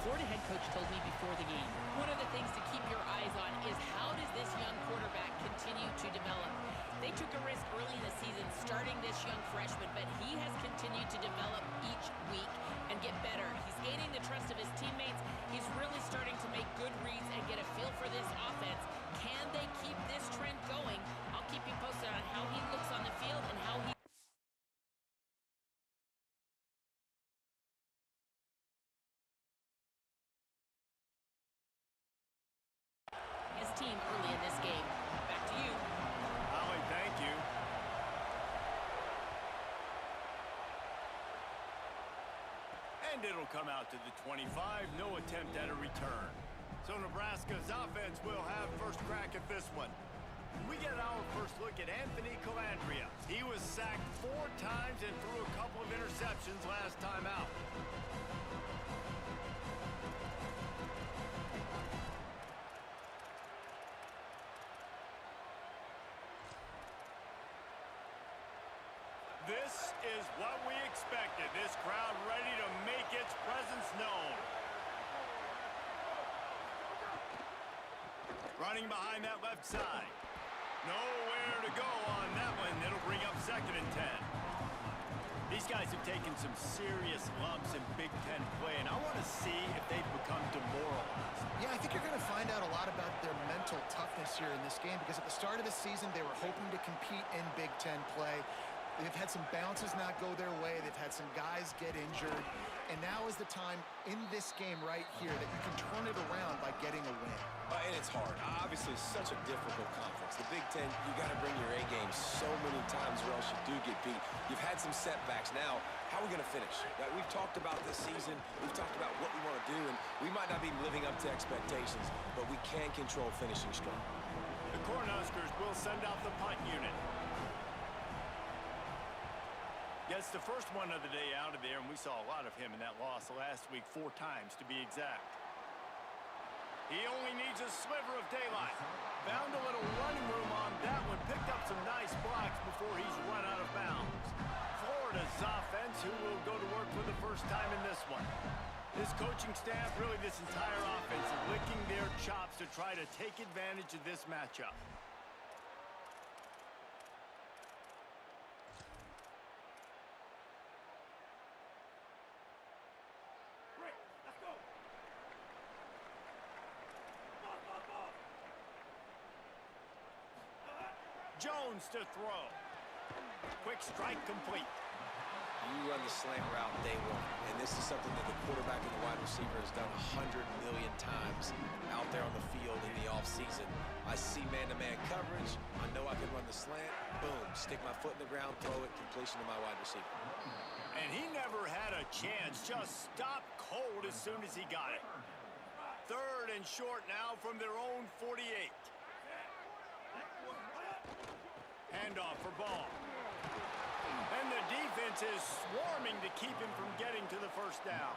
Florida head coach told me before the game, one of the things to keep your eyes on is how does this young quarterback continue to develop. They took a risk early in the season starting this young freshman, but he has continued to develop each week and get better. He's gaining the trust of his teammates. He's really starting to make good reads and get a feel for this offense. Can they keep this trend going? I'll keep you posted on how he looks on the field and how he his team early in this game. Back to you. Holly, thank you. And it'll come out to the 25. No attempt at a return. So Nebraska's offense will have first crack at this one. We get our first look at Anthony Calandria. He was sacked 4 times and threw a couple of interceptions last time out. This is what we expected. This crowd ready to make its presence known. Running behind that left side. Nowhere to go on that one. It'll bring up 2nd and 10. These guys have taken some serious lumps in Big Ten play, and I want to see if they've become demoralized. Yeah, I think you're going to find out a lot about their mental toughness here in this game, because at the start of the season, they were hoping to compete in Big Ten play. They've had some bounces not go their way. They've had some guys get injured. And now is the time in this game right here that you can turn it around by getting a win. And it's hard. Obviously, it's such a difficult conference. The Big Ten, you got to bring your A game so many times or else you do get beat. You've had some setbacks. Now, how are we going to finish? Right? We've talked about this season. We've talked about what we want to do, and we might not be living up to expectations, but we can control finishing strong. The Cornhuskers will send out the punt unit. Gets the first one of the day out of there, and we saw a lot of him in that loss last week, 4 times to be exact. He only needs a sliver of daylight. Found a little running room on that one, picked up some nice blocks before he's run out of bounds. Florida's offense, who will go to work for the first time in this one. This coaching staff, really this entire offense, is licking their chops to try to take advantage of this matchup. Jones to throw. Quick strike complete. You run the slant route day one, and this is something that the quarterback and the wide receiver has done 100 million times out there on the field in the offseason. I see man-to-man coverage. I know I can run the slant. Boom, stick my foot in the ground, throw it, completion to my wide receiver. And he never had a chance. Just stopped cold as soon as he got it. 3rd and short now from their own 48. Handoff for ball. And the defense is swarming to keep him from getting to the first down.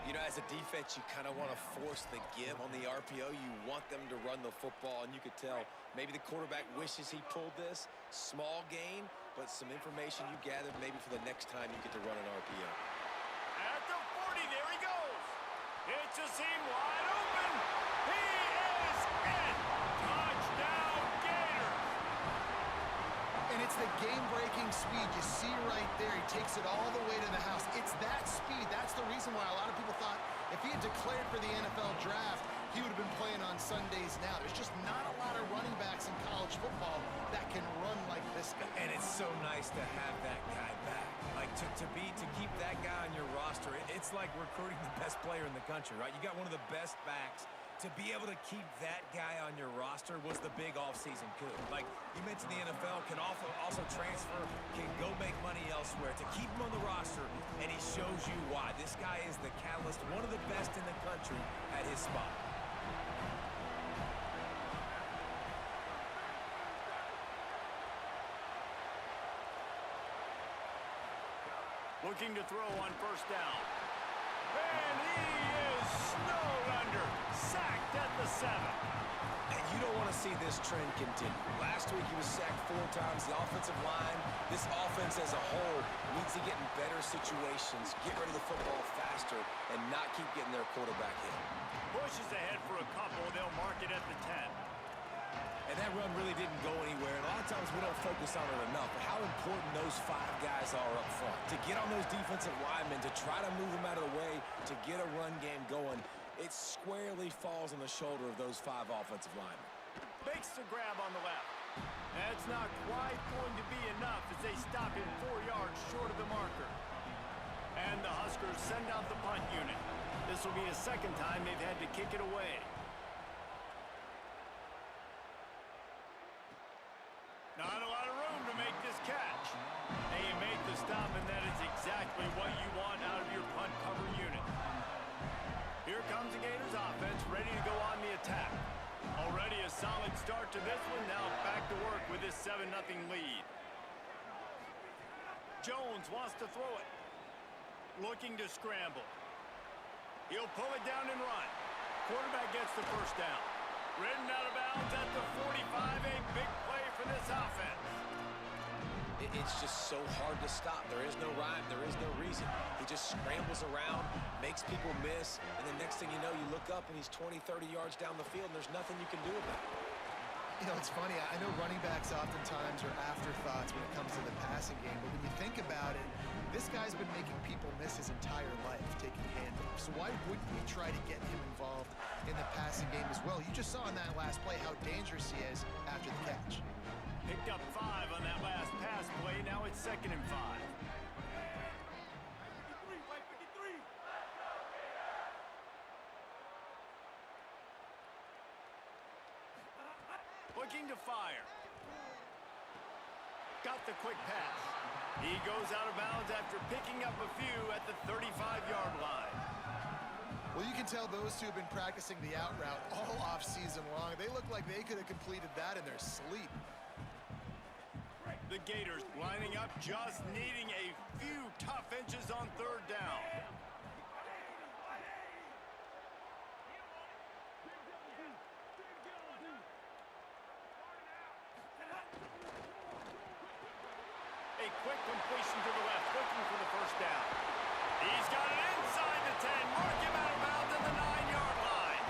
You know, as a defense, you kind of want to force the give on the RPO. You want them to run the football, and you could tell maybe the quarterback wishes he pulled this. Small gain, but some information you gathered maybe for the next time you get to run an RPO. At the 40, there he goes. It's a seam wide open. He is in. Touchdown, Gators. And it's the game-breaking speed. You see right there, he takes it all the way to the house. It's that speed. That's the reason why a lot of people thought if he had declared for the NFL draft, he would have been playing on Sundays now. There's just not a lot of running backs in college football that can run like this guy. And it's so nice to have that guy back. Like, to keep that guy on your roster, it's like recruiting the best player in the country, right? You got one of the best backs. To be able to keep that guy on your roster was the big offseason coup. Like you mentioned, the NFL can also transfer, can go make money elsewhere. To keep him on the roster, and he shows you why. This guy is the catalyst, one of the best in the country at his spot. Looking to throw on first down. And he is snowed under. Sacked at the 7. And you don't want to see this trend continue. Last week he was sacked 4 times. The offensive line, this offense as a whole, needs to get in better situations, get rid of the football faster, and and not keep getting their quarterback hit. Pushes ahead for a couple. They'll mark it at the 10. And that run really didn't go anywhere. And a lot of times we don't focus on it enough, but how important those 5 guys are up front. To get on those defensive linemen, to try to move them out of the way, to get a run game going, it squarely falls on the shoulder of those 5 offensive linemen. Makes the grab on the left. That's not quite going to be enough as they stop him 4 yards short of the marker. And the Huskers send out the punt unit. This will be a second time they've had to kick it away. Not a lot of room to make this catch. They make the stop, and that is exactly what you want out of your punt cover unit. Here comes the Gators offense, ready to go on the attack. Already a solid start to this one. Now back to work with this 7-0 lead. Jones wants to throw it. Looking to scramble. He'll pull it down and run. Quarterback gets the first down. Ridden out of bounds at the 45. A big play for this offense. It's just so hard to stop. There is no rhyme. There is no reason. He just scrambles around, makes people miss, and then next thing you know, you look up and he's 20, 30 yards down the field, and there's nothing you can do about it. You know, it's funny. I know running backs oftentimes are afterthoughts when it comes to the passing game, but when you think about it, this guy's been making people miss his entire life taking handoffs. So why wouldn't we try to get him involved in the passing game as well? You just saw in that last play how dangerous he is after the catch. Picked up 5 on that last pass play. Now it's 2nd and 5. Looking to fire. Got the quick pass. He goes out of bounds after picking up a few at the 35-yard line. Well, you can tell those two have been practicing the out route all off-season long. They look like they could have completed that in their sleep. The Gators lining up, just needing a few tough inches on 3rd down. A quick completion to the left, looking for the first down. He's got it inside the 10. Mark him out of bounds at the 9-yard line.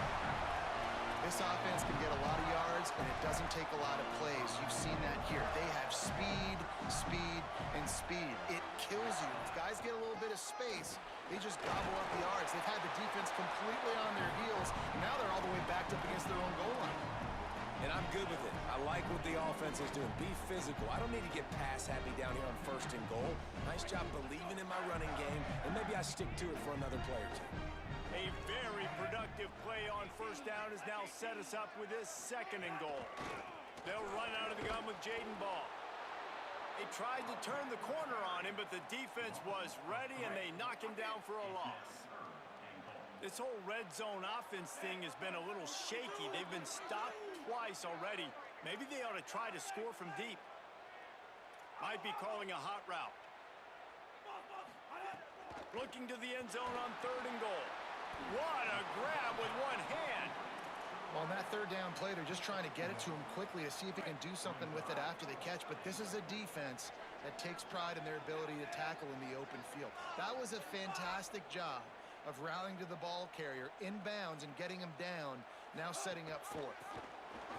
This offense can get a lot of yards, and it doesn't take a lot of plays. You've seen that here. They have speed, speed, and speed. It kills you. If guys get a little bit of space, they just gobble up the yards. They've had the defense completely on their heels, and now they're all the way backed up against their own goal line. And I'm good with it. I like what the offense is doing. Be physical. I don't need to get pass happy down here on 1st and goal. Nice job believing in my running game, and maybe I stick to it for another play or two. A very productive play on 1st down has now set us up with this 2nd and goal. They'll run out of the gun with Jaden Ball. They tried to turn the corner on him, but the defense was ready, and they knock him down for a loss. This whole red zone offense thing has been a little shaky. They've been stopped twice already. Maybe they ought to try to score from deep. Might be calling a hot route. Looking to the end zone on 3rd and goal. What a grab with one hand. Well, on that 3rd down play, they're just trying to get it to him quickly to see if he can do something with it after the catch. But this is a defense that takes pride in their ability to tackle in the open field. That was a fantastic job of rallying to the ball carrier inbounds and getting him down, now setting up 4th.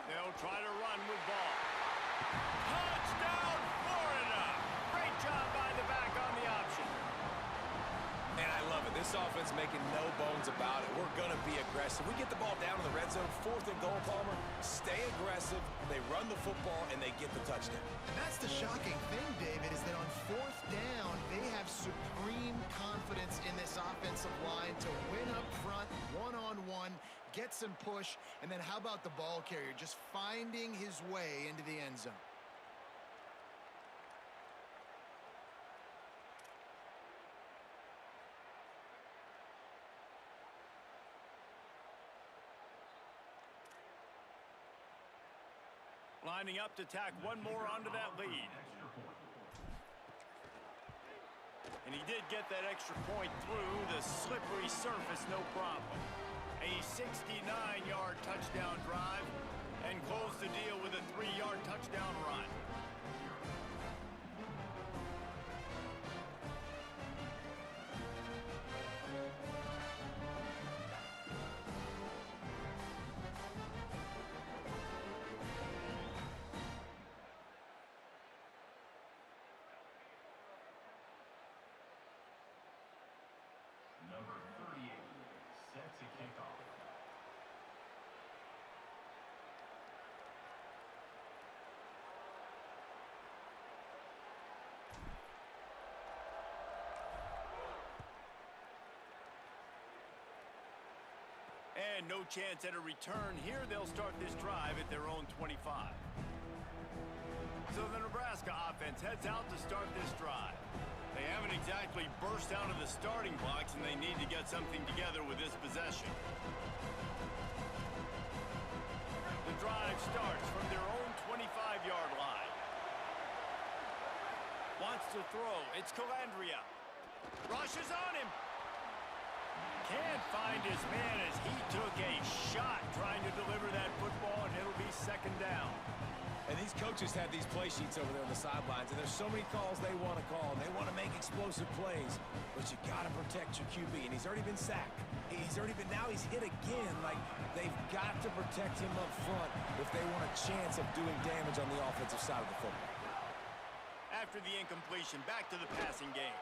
They'll try to run with Ball. Touchdown, Florida! Great job by the back on the option. And I love it. This offense making no bones about it. We're going to be aggressive. We get the ball down in the red zone, 4th and goal, Palmer. Stay aggressive. They run the football, and they get the touchdown. And that's the shocking thing, David, is that on 4th down, they have supreme confidence in this offensive line to win up front, one-on-one, get some push, and then how about the ball carrier just finding his way into the end zone? Lining up to tack one more onto that lead. And he did get that extra point through the slippery surface, no problem. A 69-yard touchdown drive and close the deal with a 3-yard touchdown run. And no chance at a return here. They'll start this drive at their own 25. So the Nebraska offense heads out to start this drive. They haven't exactly burst out of the starting blocks, and they need to get something together with this possession. The drive starts from their own 25-yard line. Wants to throw. It's Calandria. Rushes on him. Can't find his man as he took a shot trying to deliver that football, and it'll be second down. And these coaches have these play sheets over there on the sidelines, and there's so many calls they want to call. They want to make explosive plays, but you got to protect your QB, and he's already been sacked. Now he's hit again. Like, they've got to protect him up front if they want a chance of doing damage on the offensive side of the football. After the incompletion, back to the passing game.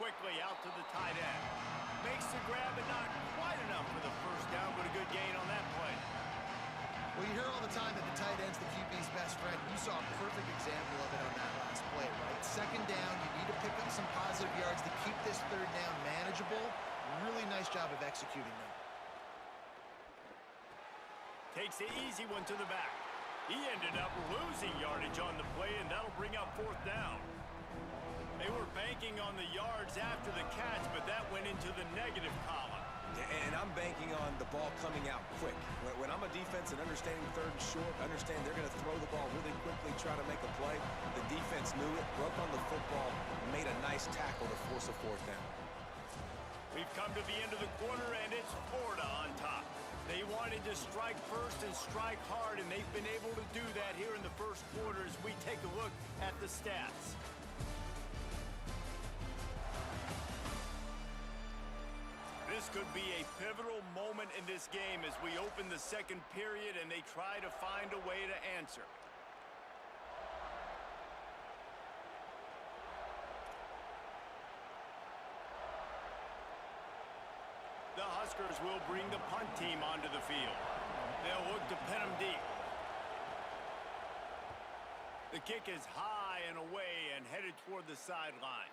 Quickly out to the tight end. Makes the grab, but not quite enough for the first down, but a good gain on that play. Well, you hear all the time that the tight end's the QB's best friend. You saw a perfect example of it on that last play, right? Second down, you need to pick up some positive yards to keep this third down manageable. Really nice job of executing that. Takes the easy one to the back. He ended up losing yardage on the play, and that'll bring up fourth down. They were banking on the yards after the catch, but that went into the negative column. And I'm banking on the ball coming out quick. When I'm a defense and understanding third and short, understand they're going to throw the ball really quickly, try to make a play. The defense knew it, broke on the football, made a nice tackle to force a fourth down. We've come to the end of the quarter, and it's Florida on top. They wanted to strike first and strike hard, and they've been able to do that here in the first quarter as we take a look at the stats. This could be a pivotal moment in this game as we open the second period and they try to find a way to answer. The Huskers will bring the punt team onto the field. They'll look to pin them deep. The kick is high and away and headed toward the sideline.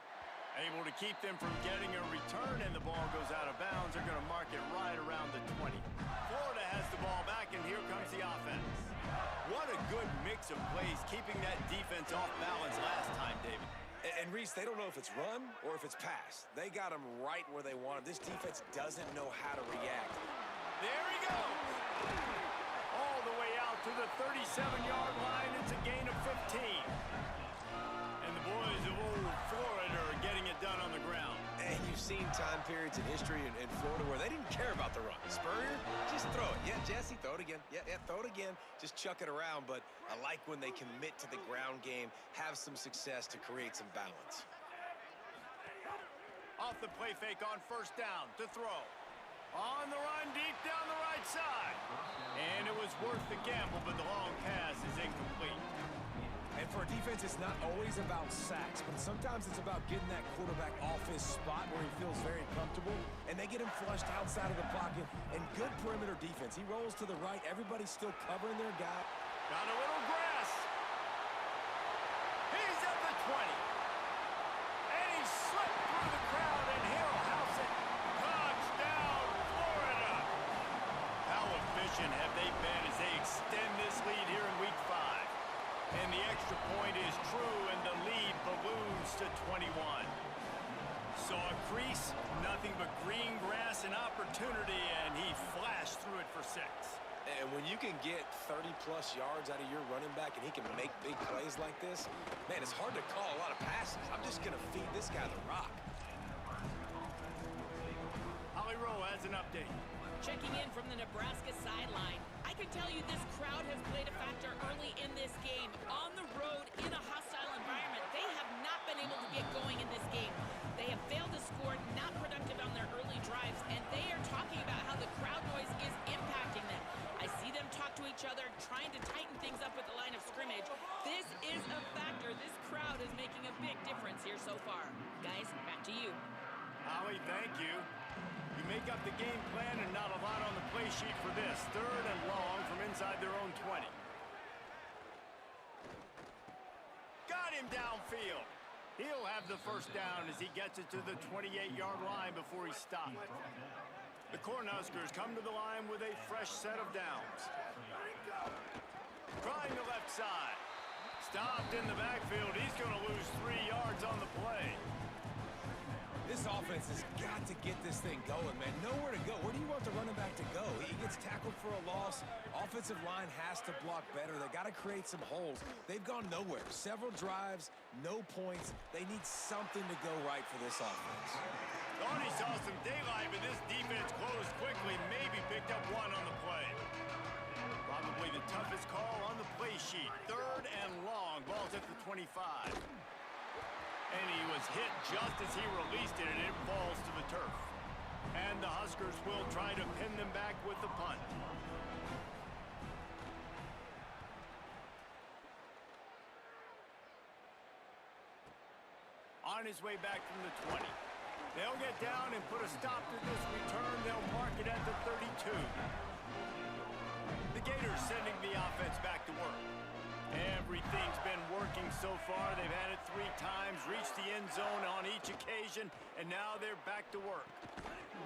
Able to keep them from getting a return, and the ball goes out of bounds. They're going to mark it right around the 20. Florida has the ball back, and here comes the offense. What a good mix of plays, keeping that defense off balance last time, David. And Reese, they don't know if it's run or if it's pass. They got them right where they want them. This defense doesn't know how to react. There he goes. All the way out to the 37-yard line. It's a gain of 15. And the boys of old Florida are getting it done on the ground. And you've seen time periods in history in Florida where they didn't care about the run. Spurrier, just throw it. Yeah, Jesse, throw it again. Yeah, throw it again. Just chuck it around. But I like when they commit to the ground game, have some success to create some balance. Off the play fake on first down to throw. On the run deep down the right side. And it was worth the gamble, but the long pass is incomplete. And for a defense, it's not always about sacks, but sometimes it's about getting that quarterback off his spot where he feels very comfortable, and they get him flushed outside of the pocket. And good perimeter defense. He rolls to the right. Everybody's still covering their guy. Got a little grass. He's at the 20. And he slipped through the crowd, and he'll house it. Touchdown, Florida. How efficient have they been as they extend this lead here in Week 5? And the extra point is true, and the lead balloons to 21. Saw a crease, nothing but green grass and opportunity, and he flashed through it for 6. And when you can get 30-plus yards out of your running back and he can make big plays like this, man, it's hard to call a lot of passes. I'm just going to feed this guy the rock. Holly Rowe has an update. Checking in from the Nebraska sideline. I can tell you this crowd has played a factor early in this game. On the road, in a hostile environment, they have not been able to get going in this game. They have failed to score, not productive on their early drives, and they are talking about how the crowd noise is impacting them. I see them talk to each other, trying to tighten things up with the line of scrimmage. This is a factor. This crowd is making a big difference here so far. Guys, back to you. Holly, thank you. You make break up the game plan and not a lot on the play sheet for this. 3rd and long from inside their own 20. Got him downfield. He'll have the first down as he gets it to the 28-yard line before he stopped. The Cornhuskers come to the line with a fresh set of downs. Trying the left side. Stopped in the backfield. He's going to lose 3 yards on the play. This offense has got to get this thing going, man. Nowhere to go. Where do you want the running back to go? He gets tackled for a loss. Offensive line has to block better. They got to create some holes. They've gone nowhere. Several drives, no points. They need something to go right for this offense. Thought he saw some daylight, but this defense closed quickly. Maybe picked up 1 on the play. Probably the toughest call on the play sheet. 3rd and long. Ball's at the 25. And he was hit just as he released it, and it falls to the turf. And the Huskers will try to pin them back with the punt. On his way back from the 20. They'll get down and put a stop to this return. They'll mark it at the 32. The Gators sending the offense back to work. Everything's been working so far. They've had it 3 times, reached the end zone on each occasion, and now they're back to work.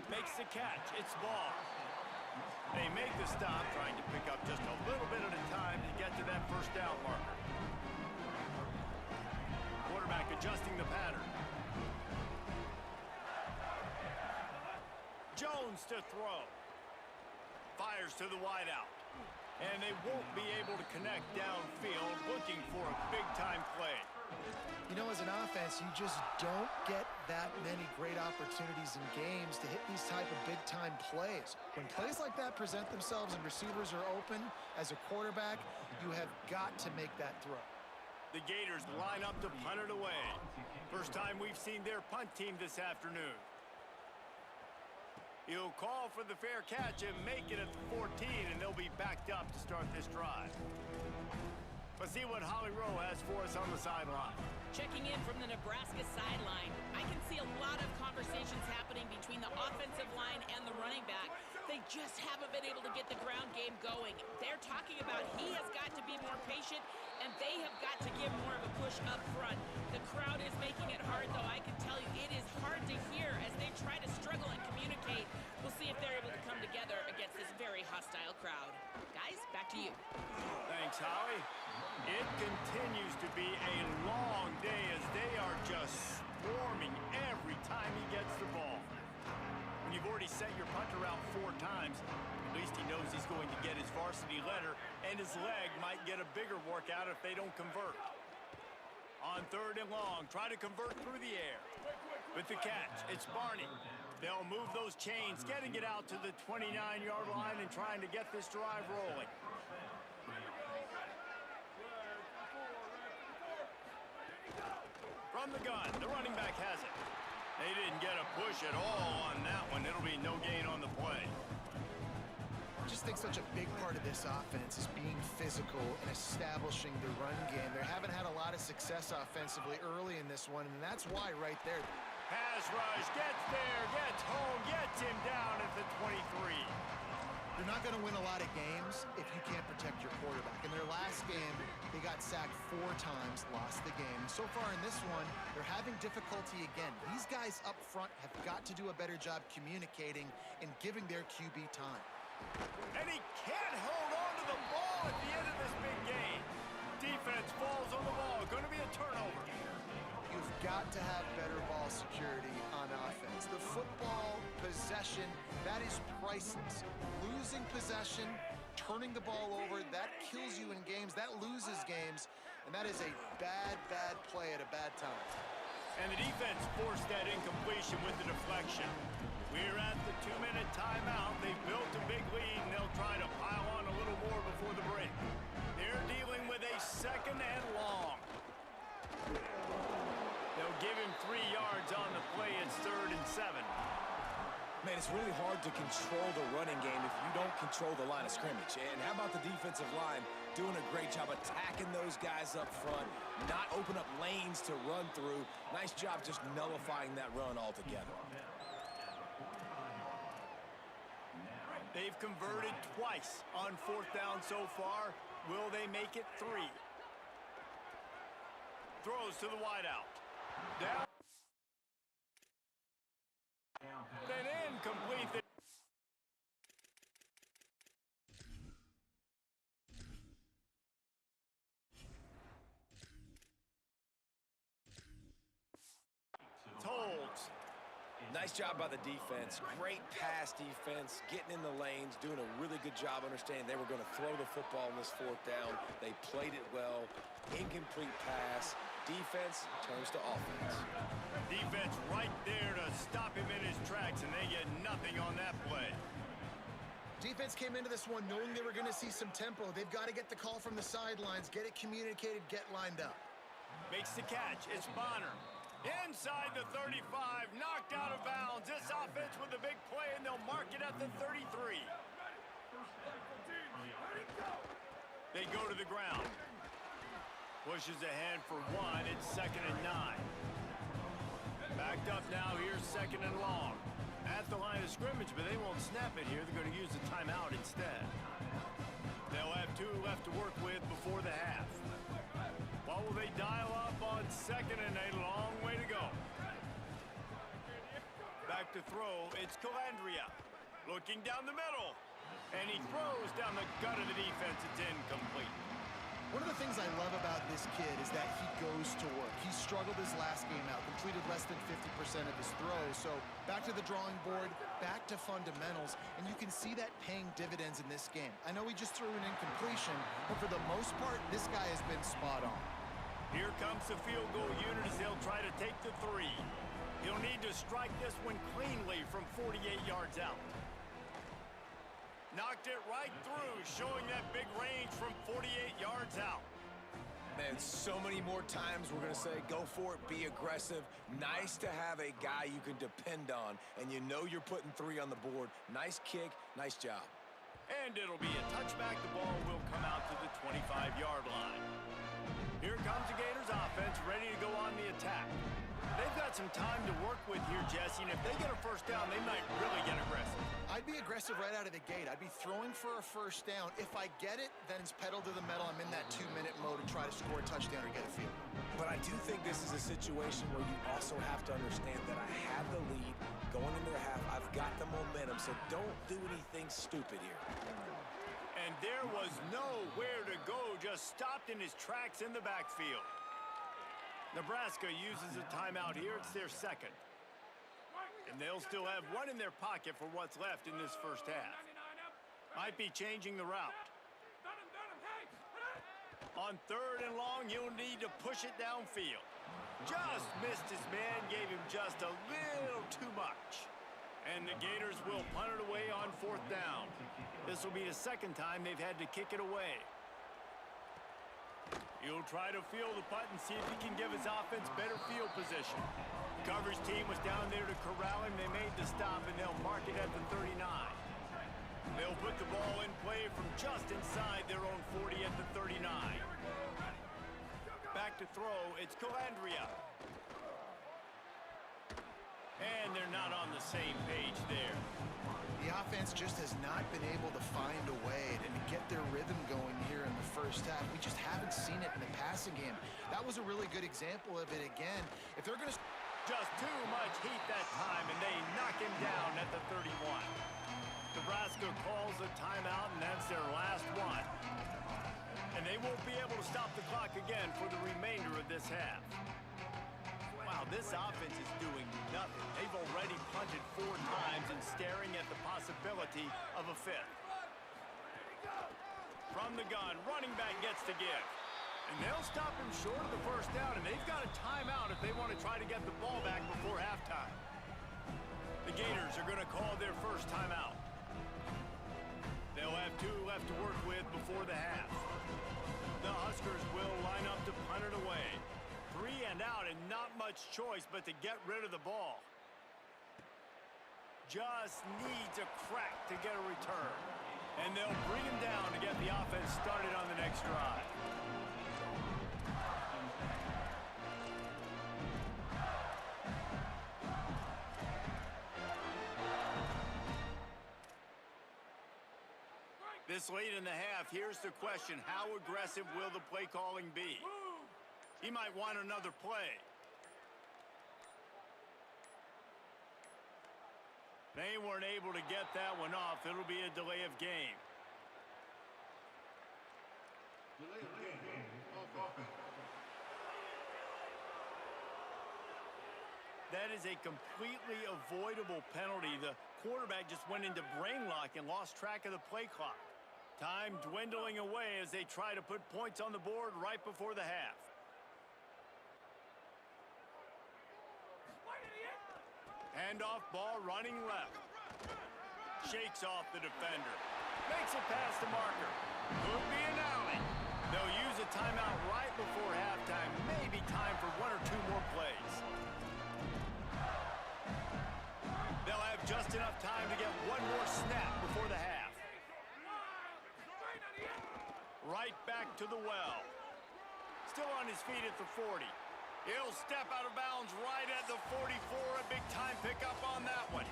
Makes the catch. It's ball. They make the stop, trying to pick up just a little bit at a time to get to that first down marker. Quarterback adjusting the pattern. Jones to throw. Fires to the wideout. And they won't be able to connect downfield, looking for a big-time play. You know, as an offense, you just don't get that many great opportunities in games to hit these type of big-time plays. When plays like that present themselves and receivers are open, as a quarterback, you have got to make that throw. The Gators line up to punt it away. First time we've seen their punt team this afternoon. He'll call for the fair catch and make it at the 14, and they'll be backed up to start this drive. Let's see what Holly Rowe has for us on the sideline. Checking in from the Nebraska sideline, I can see a lot of conversations happening between the offensive line and the running back. They just haven't been able to get the ground game going. They're talking about he has got to be more patient, and they have got to give more of a push up front. The crowd is making it hard, though. I can tell you it is hard to hear as they try to struggle and communicate. We'll see if they're able to come together against this very hostile crowd. Guys, back to you. Thanks, Holly. It continues to be a long day as they are just swarming every time he gets the ball. When you've already sent your punter out 4 times, at least he knows he's going to get his varsity letter, and his leg might get a bigger workout if they don't convert. On 3rd and long, try to convert through the air. With the catch, it's Barney. They'll move those chains, getting it out to the 29-yard line and trying to get this drive rolling. From the gun, the running back has it. They didn't get a push at all on that one. It'll be no gain on the play. I just think such a big part of this offense is being physical and establishing the run game. They haven't had a lot of success offensively early in this one, and that's why right there. Pass rush, gets there, gets home, gets him down at the 23. You're not going to win a lot of games if you can't protect your quarterback. In their last game, they got sacked 4 times, lost the game. So far in this one, they're having difficulty again. These guys up front have got to do a better job communicating and giving their QB time. And he can't hold on to the ball at the end of this big game. Defense falls on the ball. Going to be a turnover. You've got to have better ball security on offense. The football possession, that is priceless. Losing possession, turning the ball over, that kills you in games, that loses games, and that is a bad, bad play at a bad time. And the defense forced that incompletion with the deflection. We're at the 2-minute timeout. They've built a big lead, and they'll try to pile on a little more before the break. They're dealing with a 2nd and long. They'll give him 3 yards on the play. It's 3rd and 7. Man, it's really hard to control the running game if you don't control the line of scrimmage. And how about the defensive line doing a great job attacking those guys up front, not open up lanes to run through. Nice job just nullifying that run altogether. They've converted twice on 4th down so far. Will they make it 3? Throws to the wideout. Down. And incomplete. Holds. Nice job by the defense. Great pass defense, getting in the lanes, doing a really good job understanding they were going to throw the football on this 4th down. They played it well. Incomplete pass. Defense turns to offense. Defense right there to stop him in his tracks, and they get nothing on that play. Defense came into this one knowing they were going to see some tempo. They've got to get the call from the sidelines, get it communicated, get lined up. Makes the catch. It's Bonner. Inside the 35, knocked out of bounds. This offense with a big play, and they'll mark it at the 33. They go to the ground. Pushes ahead for 1. It's 2nd and 9. Backed up now. Here's 2nd and long. At the line of scrimmage, but they won't snap it here. They're going to use the timeout instead. They'll have 2 left to work with before the half. What will they dial up on 2nd and a long way to go? Back to throw. It's Calandria. Looking down the middle. And he throws down the gut of the defense. It's incomplete. One of the things I love about this kid is that he goes to work. He struggled his last game out, completed less than 50% of his throws. So back to the drawing board, back to fundamentals, and you can see that paying dividends in this game. I know he just threw an incompletion, but for the most part, this guy has been spot on. Here comes the field goal unit as they'll try to take the 3. He'll need to strike this one cleanly from 48 yards out. Knocked it right through, showing that big range from 48 yards out. Man, so many more times we're going to say, go for it, be aggressive. Nice to have a guy you can depend on, and you know you're putting 3 on the board. Nice kick, nice job. And it'll be a touchback. The ball will come out to the 25-yard line. Here comes the Gators offense, ready to go on the attack. They've got some time to work with here, Jesse, and if they get a first down, they might really get aggressive. I'd be aggressive right out of the gate. I'd be throwing for a first down. If I get it, then it's pedal to the metal. I'm in that 2-minute mode to try to score a touchdown or get a field. But I do think this is a situation where you also have to understand that I have the lead going into the half. I've got the momentum, so don't do anything stupid here. And there was nowhere to go, just stopped in his tracks in the backfield. Nebraska uses a timeout here. It's their 2nd. And they'll still have 1 in their pocket for what's left in this first half. Might be changing the route. On 3rd and long, you'll need to push it downfield. Just missed his man, gave him just a little too much. And the Gators will punt it away on 4th down. This will be the 2nd time they've had to kick it away. He'll try to field the punt and see if he can give his offense better field position. Coverage team was down there to corral him. They made the stop, and they'll mark it at the 39. They'll put the ball in play from just inside their own 40 at the 39. Back to throw. It's Calandria. And they're not on the same page there. The offense just has not been able to find a way to get their rhythm going here in the first half. We just haven't seen it in the passing game. That was a really good example of it again. If they're going to... Just too much heat that time, and they knock him down at the 31. Nebraska calls a timeout, and that's their last one. And they won't be able to stop the clock again for the remainder of this half. Wow, this offense is doing nothing. They've already punted 4 times and staring at the possibility of a 5th. From the gun, running back gets to give. And they'll stop him short of the first down, and they've got a timeout if they want to try to get the ball back before halftime. The Gators are going to call their first timeout. They'll have 2 left to work with before the half. The Huskers will line up to punt it away. 3 and out, and not much choice but to get rid of the ball. Just needs a crack to get a return. And they'll bring him down to get the offense started on the next drive. This late in the half, here's the question. How aggressive will the play calling be? He might want another play. They weren't able to get that one off. It'll be a delay of game. That is a completely avoidable penalty. The quarterback just went into brain lock and lost track of the play clock. Time dwindling away as they try to put points on the board right before the half. Handoff ball running left. Shakes off the defender. Makes it past the marker. Could be an alley. They'll use a timeout right before halftime. Maybe time for one or two more plays. They'll have just enough time to get one more snap before the half. Right back to the well. Still on his feet at the 40. He'll step out of bounds right at the 44. A big-time pickup on that one.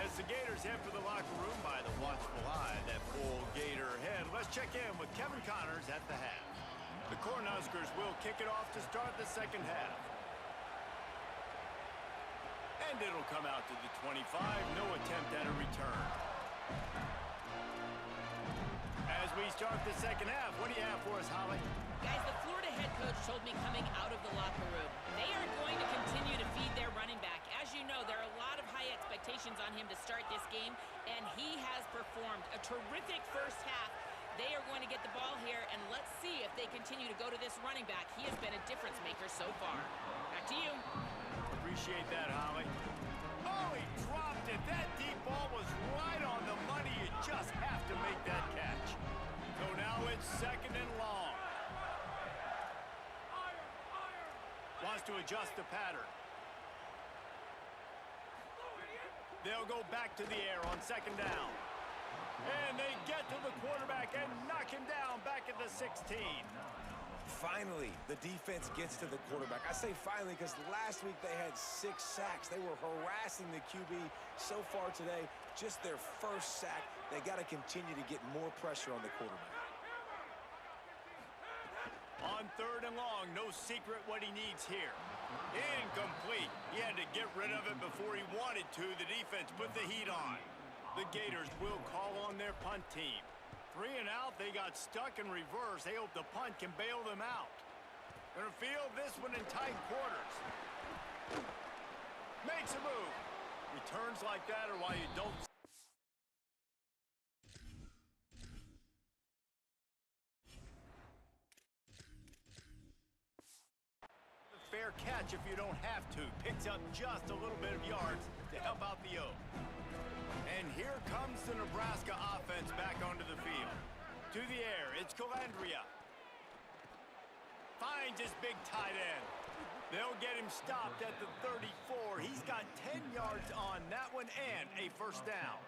As the Gators head for the locker room by the watchful eye, that full Gator head. Let's check in with Kevin Connors at the half. The Cornhuskers will kick it off to start the second half. And it'll come out to the 25. No attempt at a return. As we start the second half, what do you have for us, Holly? Guys, the Florida head coach told me coming out of the locker room, they are going to continue to feed their running back. As you know, there are a lot of high expectations on him to start this game, and he has performed a terrific first half. They are going to get the ball here, and let's see if they continue to go to this running back. He has been a difference maker so far. Back to you. Appreciate that, Holly. Oh, he dropped it. That deep ball was right on the money. You just have to make that catch. So now it's second and long. Wants to adjust the pattern. They'll go back to the air on second down. And they get to the quarterback and knock him down back at the 16. Finally, the defense gets to the quarterback. I say finally because last week they had 6 sacks. They were harassing the QB so far today. Just their first sack. They got to continue to get more pressure on the quarterback. On third and long, no secret what he needs here. Incomplete. He had to get rid of it before he wanted to. The defense put the heat on. The Gators will call on their punt team. 3 and out, they got stuck in reverse. They hope the punt can bail them out. Gonna field this one in tight quarters. Makes a move. Returns like that are why you don't... Fair catch if you don't have to. Picks up just a little bit of yards to help out the O. And here comes the Nebraska offense back onto the field. To the air, it's Calandria. Finds his big tight end. They'll get him stopped at the 34. He's got 10 yards on that one and a first down.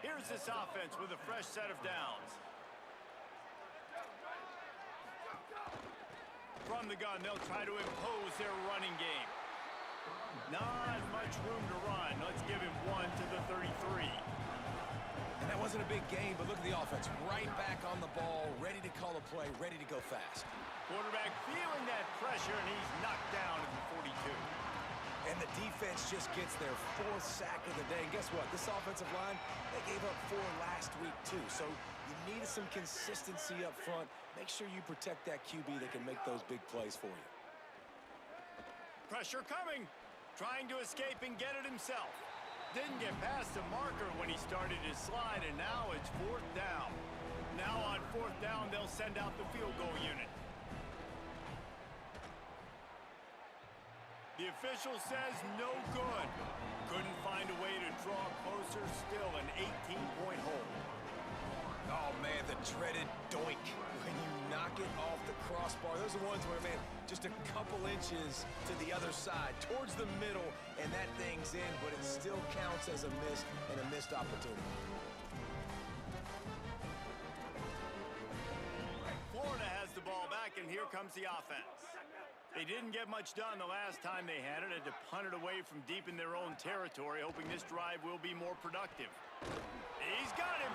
Here's this offense with a fresh set of downs. From the gun, they'll try to impose their running game. Not much room to run. Let's give him one to the 33. And that wasn't a big game, but look at the offense. Right back on the ball, ready to call a play, ready to go fast. Quarterback feeling that pressure, and he's knocked down at the 42. And the defense just gets their 4th sack of the day. And guess what? This offensive line, they gave up 4 last week, too. So you need some consistency up front. Make sure you protect that QB that can make those big plays for you. Pressure coming. Trying to escape and get it himself. Didn't get past the marker when he started his slide, and now it's 4th down. Now on 4th down, they'll send out the field goal unit. The official says no good. Couldn't find a way to draw closer. Still an 18-point hole. Oh, man, the dreaded doink. When you knock it off the crossbar, those are ones where, man, just a couple inches to the other side, towards the middle, and that thing's in, but it still counts as a miss and a missed opportunity. Florida has the ball back, and here comes the offense. They didn't get much done the last time they had it. Had to punt it away from deep in their own territory, hoping this drive will be more productive. He's got him.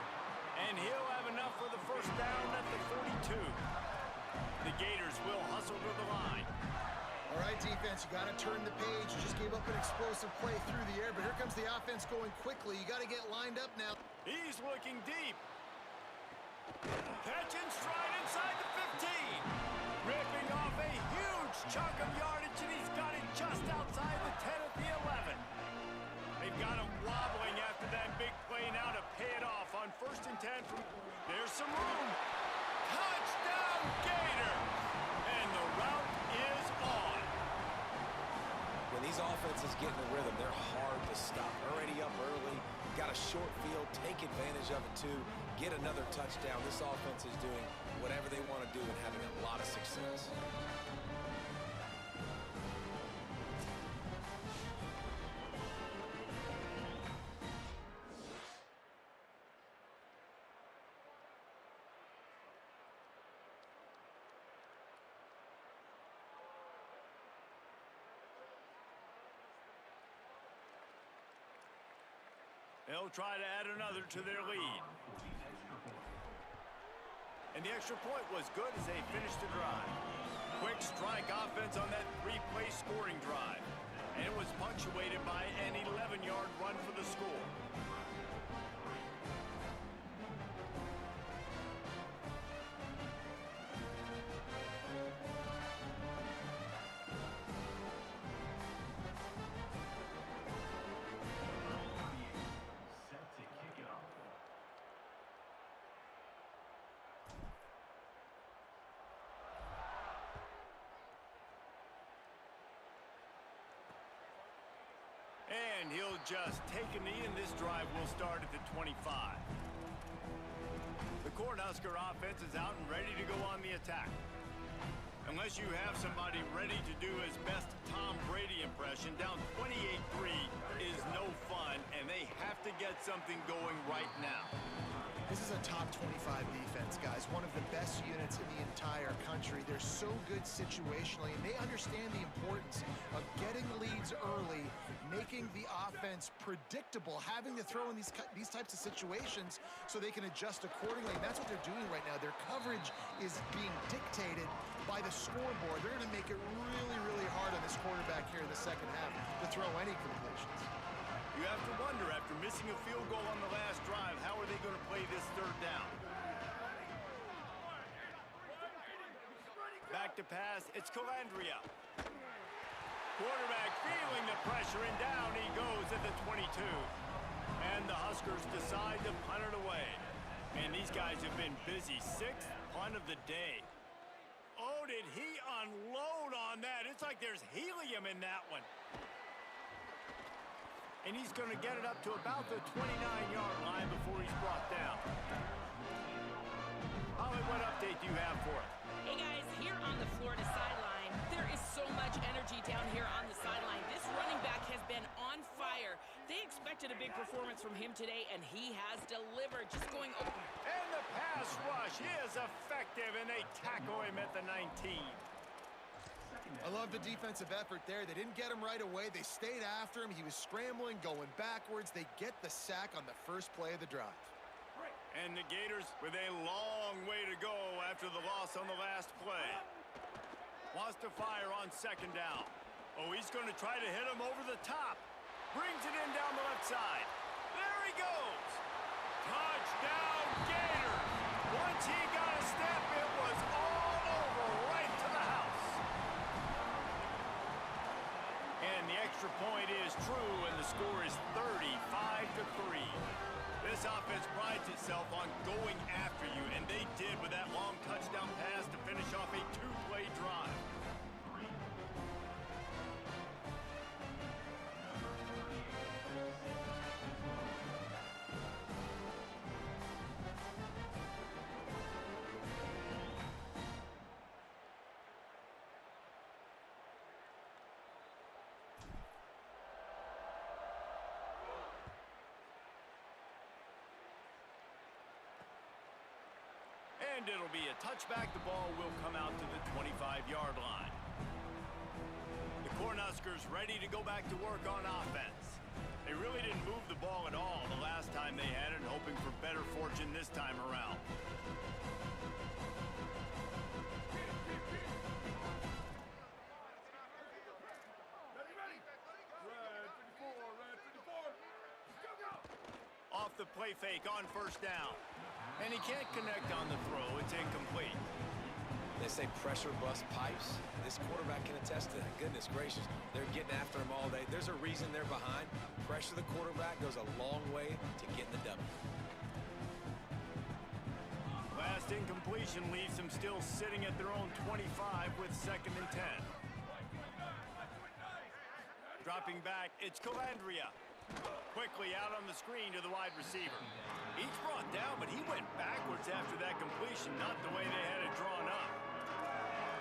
And he'll have enough for the first down at the 42. The Gators will hustle to the line. All right, defense, you got to turn the page. You just gave up an explosive play through the air, but here comes the offense going quickly. You got to get lined up now. He's looking deep. Catch and stride inside the 15. Ripping off a huge chunk of yardage, and he's got it just outside the 10 at the 11. They've got him wobbling after that big play now to pay it off on 1st and 10 from... There's some room. Touchdown, Gator! And the route is on. When these offenses get in the rhythm, they're hard to stop. Already up early, got a short field, take advantage of it too, get another touchdown. This offense is doing whatever they want to do and having a lot of success. They'll try to add another to their lead. And the extra point was good as they finished the drive. Quick strike offense on that 3-play scoring drive. And it was punctuated by an 11-yard run for the score. And he'll just take a knee, and this drive will start at the 25. The Cornhusker offense is out and ready to go on the attack. Unless you have somebody ready to do his best Tom Brady impression, down 28-3 is no fun, and they have to get something going right now. This is a top 25 defense, guys. One of the best units in the entire country. They're so good situationally, and they understand the importance of getting leads early, making the offense predictable, having to throw in these types of situations so they can adjust accordingly. And that's what they're doing right now. Their coverage is being dictated by the scoreboard. They're going to make it really, really hard on this quarterback here in the second half to throw any completions. You have to wonder, after missing a field goal on the last drive, how are they going to play this third down? Back to pass, it's Calandria. Quarterback feeling the pressure, and down he goes at the 22. And the Huskers decide to punt it away. And these guys have been busy. 6th punt of the day. Oh, did he unload on that? It's like there's helium in that one. And he's going to get it up to about the 29-yard line before he's brought down. Holly, what update do you have for us? Hey guys, here on the Florida sideline, there is so much energy down here on the sideline. This running back has been on fire. They expected a big performance from him today, and he has delivered, just going open. And the pass rush is effective, and they tackle him at the 19. I love the defensive effort there. They didn't get him right away. They stayed after him. He was scrambling, going backwards. They get the sack on the first play of the drive. And the Gators with a long way to go after the loss on the last play. Wants to fire on 2nd down. Oh, he's going to try to hit him over the top. Brings it in down the left side. There he goes. Touchdown, Gators. Once he got a step, it was all over, right to the house. And the extra point is true, and the score is 35-3. This offense prides itself on going after you, and they did with that long touchdown pass to finish off a 2-play drive. And it'll be a touchback. The ball will come out to the 25-yard line. The Cornhuskers ready to go back to work on offense. They really didn't move the ball at all the last time they had it, hoping hoping for better fortune this time around. Off the play fake on first down. And he can't connect on the throw. It's incomplete. They say pressure bust pipes. This quarterback can attest to that. Goodness gracious. They're getting after him all day. There's a reason they're behind. Pressure the quarterback goes a long way to getting the W. Last incompletion leaves them still sitting at their own 25 with 2nd and 10. Dropping back, it's Calandria. Quickly out on the screen to the wide receiver. He's brought down, but he went backwards after that completion, not the way they had it drawn up.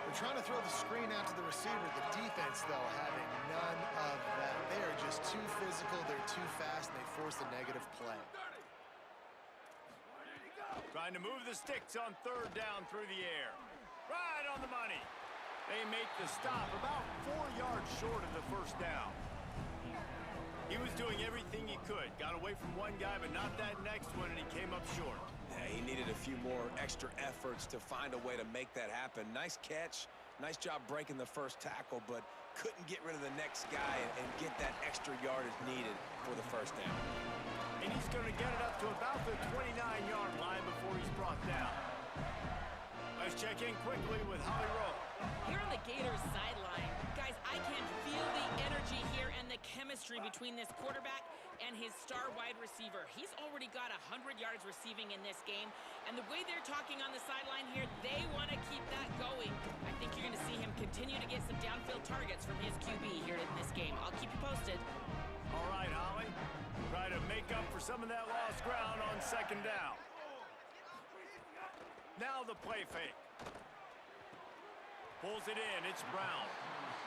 They're trying to throw the screen out to the receiver. The defense, though, having none of that. They are just too physical, they're too fast, and they force a negative play. Trying to move the sticks on 3rd down through the air. Right on the money. They make the stop about 4 yards short of the 1st down. He was doing everything he could. Got away from one guy, but not that next one, and he came up short. Yeah, he needed a few more extra efforts to find a way to make that happen. Nice catch. Nice job breaking the first tackle, but couldn't get rid of the next guy and get that extra yardage needed for the 1st down. And he's going to get it up to about the 29-yard line before he's brought down. Let's check in quickly with Holly Rowe. Here on the Gators sideline, guys, I can feel the energy here and the chemistry between this quarterback and his star wide receiver. He's already got 100 yards receiving in this game, and the way they're talking on the sideline here, they want to keep that going. I think you're going to see him continue to get some downfield targets from his QB here in this game. I'll keep you posted. All right, Holly. Try to make up for some of that lost ground on 2nd down. Now the play fake. Pulls it in. It's Brown.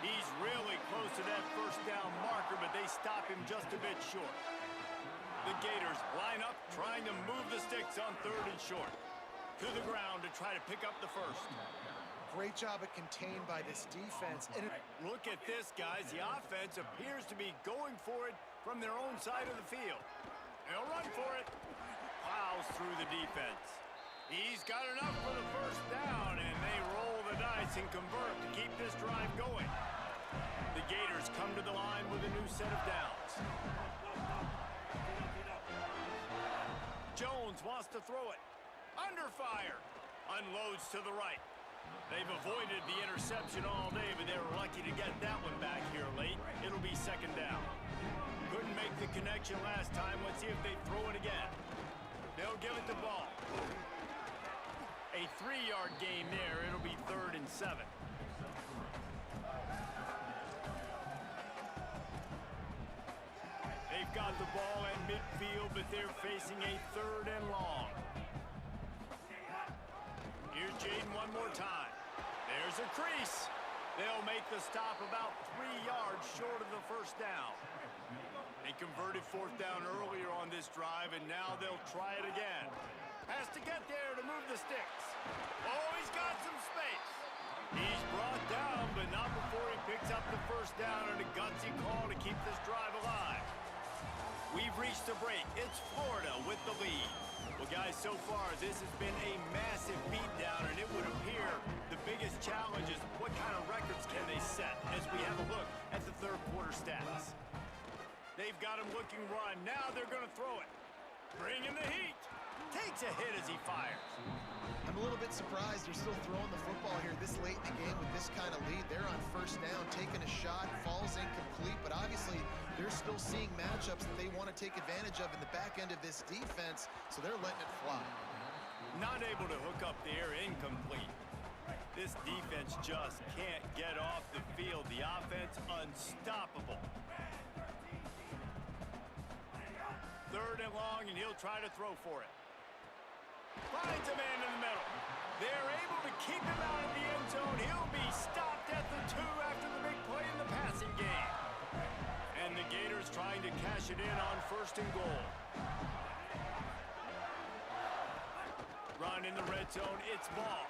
He's really close to that 1st down marker, but they stop him just a bit short. The Gators line up, trying to move the sticks on 3rd and short. To the ground to try to pick up the 1st. Great job at contained by this defense. And look at this, guys. The offense appears to be going for it from their own side of the field. They'll run for it. Plows through the defense. He's got enough for the 1st down, and they roll the dice and convert to keep this drive going. The Gators come to the line with a new set of downs. Jones wants to throw it. Under fire. Unloads to the right. They've avoided the interception all day, but they were lucky to get that one back here late. It'll be 2nd down. Couldn't make the connection last time. Let's see if they throw it again. They'll give it to Ball. A 3-yard gain there. It'll be 3rd and 7. They've got the ball at midfield, but they're facing a 3rd and long. Here's Jaden one more time. There's a crease. They'll make the stop about 3 yards short of the 1st down. They converted 4th down earlier on this drive, and now they'll try it again. Has to get there to move the sticks. Oh, he's got some space. He's brought down, but not before he picks up the 1st down and a gutsy call to keep this drive alive. We've reached the break. It's Florida with the lead. Well, guys, so far this has been a massive beatdown, and it would appear the biggest challenge is what kind of records can they set as we have a look at the 3rd quarter stats. They've got him looking run. Now they're going to throw it. Bring in the heat. Takes a hit as he fires. I'm a little bit surprised they're still throwing the football here this late in the game with this kind of lead. They're on 1st down, taking a shot, falls incomplete, but obviously they're still seeing matchups that they want to take advantage of in the back end of this defense, so they're letting it fly. Not able to hook up there, incomplete. This defense just can't get off the field. The offense unstoppable. 3rd and long, and he'll try to throw for it. Finds a man in the middle. They're able to keep him out of the end zone. He'll be stopped at the 2 after the big play in the passing game. And the Gators trying to cash it in on 1st and goal. Run in the red zone. It's Ball.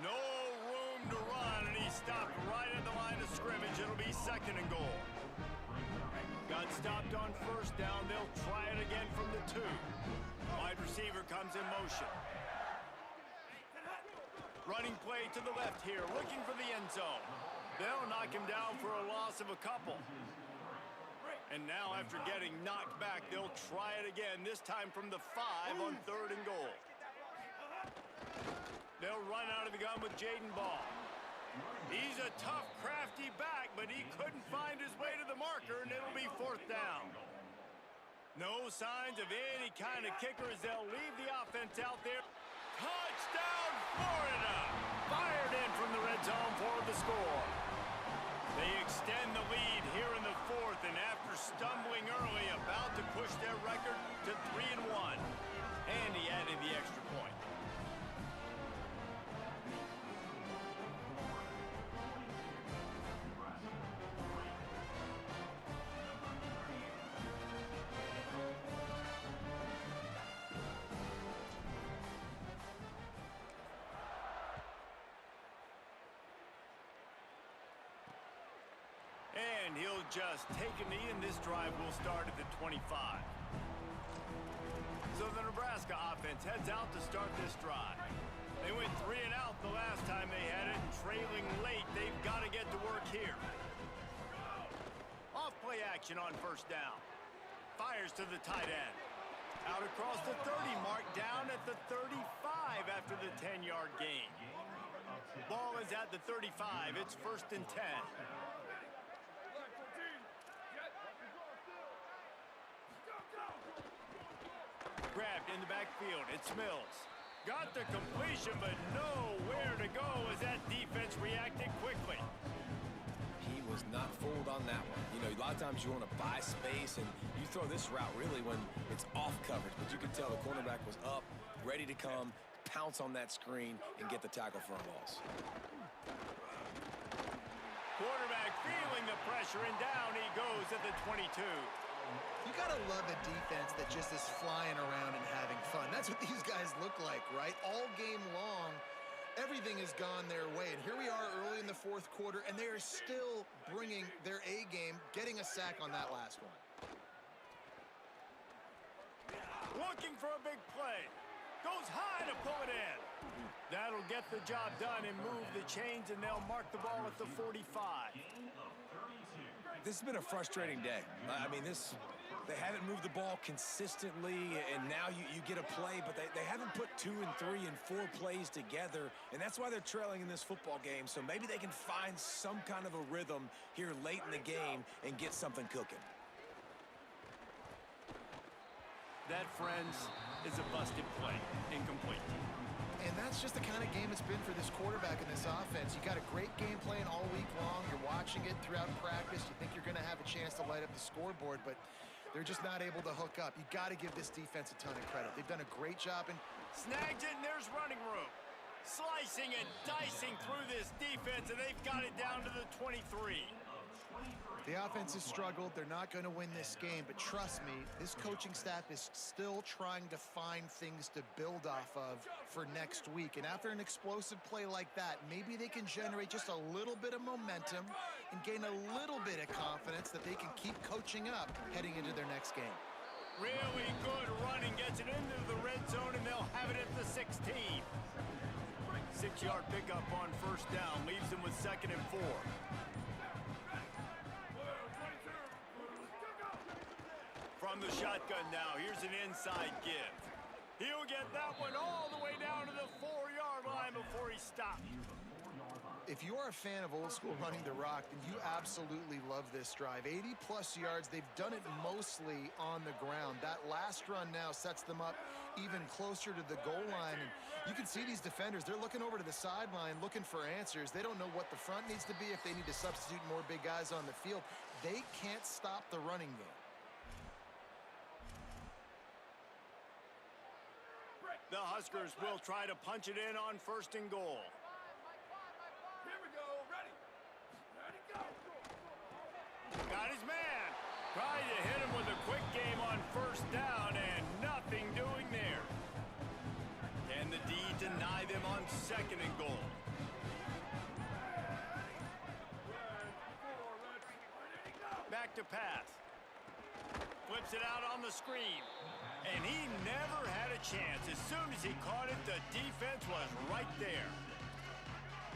No room to run, and he stopped right at the line of scrimmage. It'll be 2nd and goal. Got stopped on 1st down. They'll try it again from the 2. Wide receiver comes in motion. Running play to the left here, looking for the end zone. They'll knock him down for a loss of a couple. And now after getting knocked back, they'll try it again, this time from the 5 on 3rd and goal. They'll run out of the gun with Jaden Ball. He's a tough, crafty back, but he couldn't find his way to the marker, and it'll be 4th down. No signs of any kind of kicker as they'll leave the offense out there. Touchdown, Florida! Fired in from the red zone for the score. They extend the lead here in the 4th, and after stumbling early, about to push their record to 3-1. And he added the extra point. And he'll just take a knee, and this drive will start at the 25. So the Nebraska offense heads out to start this drive. They went 3 and out the last time they had it, and trailing late, they've got to get to work here. Off play action on 1st down. Fires to the tight end. Out across the 30, marked down at the 35 after the 10-yard gain. Ball is at the 35. It's 1st and 10. Grabbed in the backfield. It's Mills. Got the completion, but nowhere to go as that defense reacted quickly. He was not fooled on that one. You know, a lot of times you want to buy space, and you throw this route really when it's off coverage. But you can tell the cornerback was up, ready to come, pounce on that screen, and get the tackle for a loss. Quarterback feeling the pressure, and down he goes at the 22. You gotta love a defense that just is flying around and having fun. That's what these guys look like, right? All game long, everything has gone their way. And here we are early in the 4th quarter, and they are still bringing their A game, getting a sack on that last one. Looking for a big play. Goes high to pull it in. That'll get the job done and move the chains, and they'll mark the ball at the 45. This has been a frustrating day. I mean, they haven't moved the ball consistently, and now you get a play, but they haven't put 2 and 3 and 4 plays together, and that's why they're trailing in this football game. So maybe they can find some kind of a rhythm here late in the game and get something cooking. That, friends, is a busted play. Incomplete. And that's just the kind of game it's been for this quarterback in this offense. You got a great game plan all week long. You're watching it throughout practice. You think you're going to have a chance to light up the scoreboard, but they're just not able to hook up. You got to give this defense a ton of credit. They've done a great job. Snagged it, and there's running room. Slicing and dicing through this defense, and they've got it down to the 23. The offense has struggled. They're not going to win this game, but trust me, this coaching staff is still trying to find things to build off of for next week. And after an explosive play like that, maybe they can generate just a little bit of momentum and gain a little bit of confidence that they can keep coaching up heading into their next game. Really good running, gets it into the red zone, and they'll have it at the 16. 6-yard pickup on 1st down, leaves them with 2nd and 4. From the shotgun now, here's an inside give. He'll get that one all the way down to the 4-yard line before he stopped. If you are a fan of old school running the rock, then you absolutely love this drive. 80-plus yards. They've done it mostly on the ground. That last run now sets them up even closer to the goal line. And you can see these defenders, they're looking over to the sideline looking for answers. They don't know what the front needs to be, if they need to substitute more big guys on the field. They can't stop the running game. The Huskers will try to punch it in on 1st and goal. Here we go. Ready. Ready, go. Got his man. Tried to hit him with a quick game on 1st down, and nothing doing there. Can the D deny them on 2nd and goal? Back to pass. Flips it out on the screen. And he never had a chance. As soon as he caught it, the defense was right there.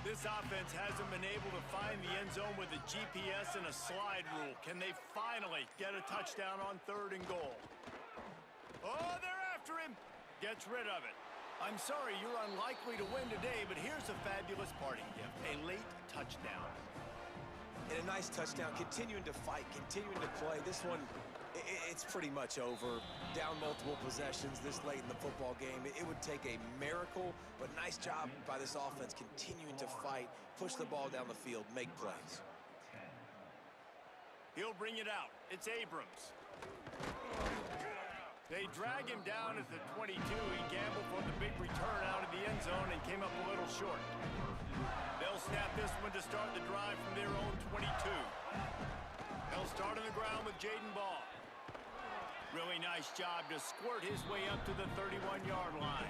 This offense hasn't been able to find the end zone with a GPS and a slide rule. Can they finally get a touchdown on 3rd and goal? Oh, they're after him. Gets rid of it. I'm sorry you're unlikely to win today, but here's a fabulous parting gift. A late touchdown. And a nice touchdown, continuing to fight, continuing to play. This one, it's pretty much over. Down multiple possessions this late in the football game. It would take a miracle, but nice job by this offense continuing to fight, push the ball down the field, make plays. He'll bring it out. It's Abrams. They drag him down at the 22. He gambled for the big return out of the end zone and came up a little short. They'll snap this one to start the drive from their own 22. They'll start on the ground with Jaden Ball. Really nice job to squirt his way up to the 31-yard line.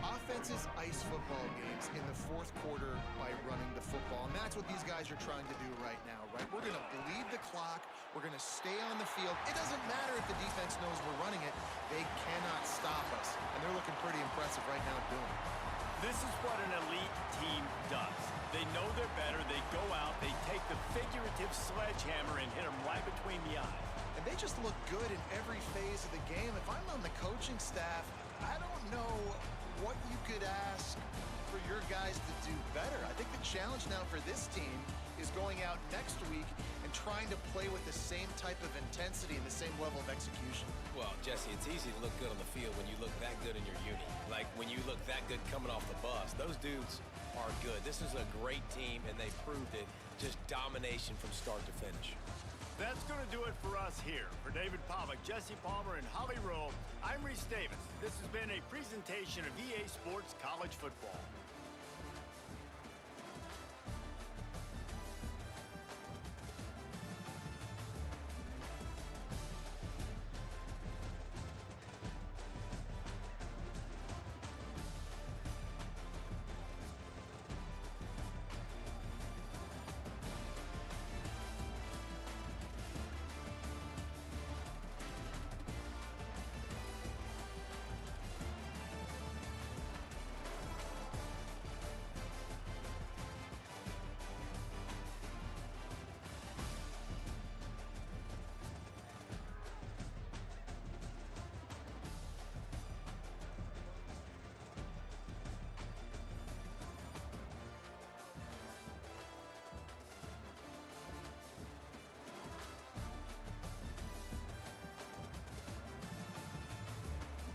Offenses ice football games in the 4th quarter by running the football, and that's what these guys are trying to do right now, right? We're going to bleed the clock. We're going to stay on the field. It doesn't matter if the defense knows we're running it. They cannot stop us, and they're looking pretty impressive right now doing it. This is what an elite team does. They know they're better. They go out. They take the figurative sledgehammer and hit them right between the eyes. And they just look good in every phase of the game. If I'm on the coaching staff, I don't know what you could ask for your guys to do better. I think the challenge now for this team is going out next week and trying to play with the same type of intensity and the same level of execution. Well, Jesse, it's easy to look good on the field when you look that good in your uni. Like when you look that good coming off the bus. Those dudes are good. This is a great team, and they proved it. Just domination from start to finish. That's going to do it for us here. For David Pollack, Jesse Palmer, and Holly Rowe, I'm Reese Davis. This has been a presentation of EA Sports College Football.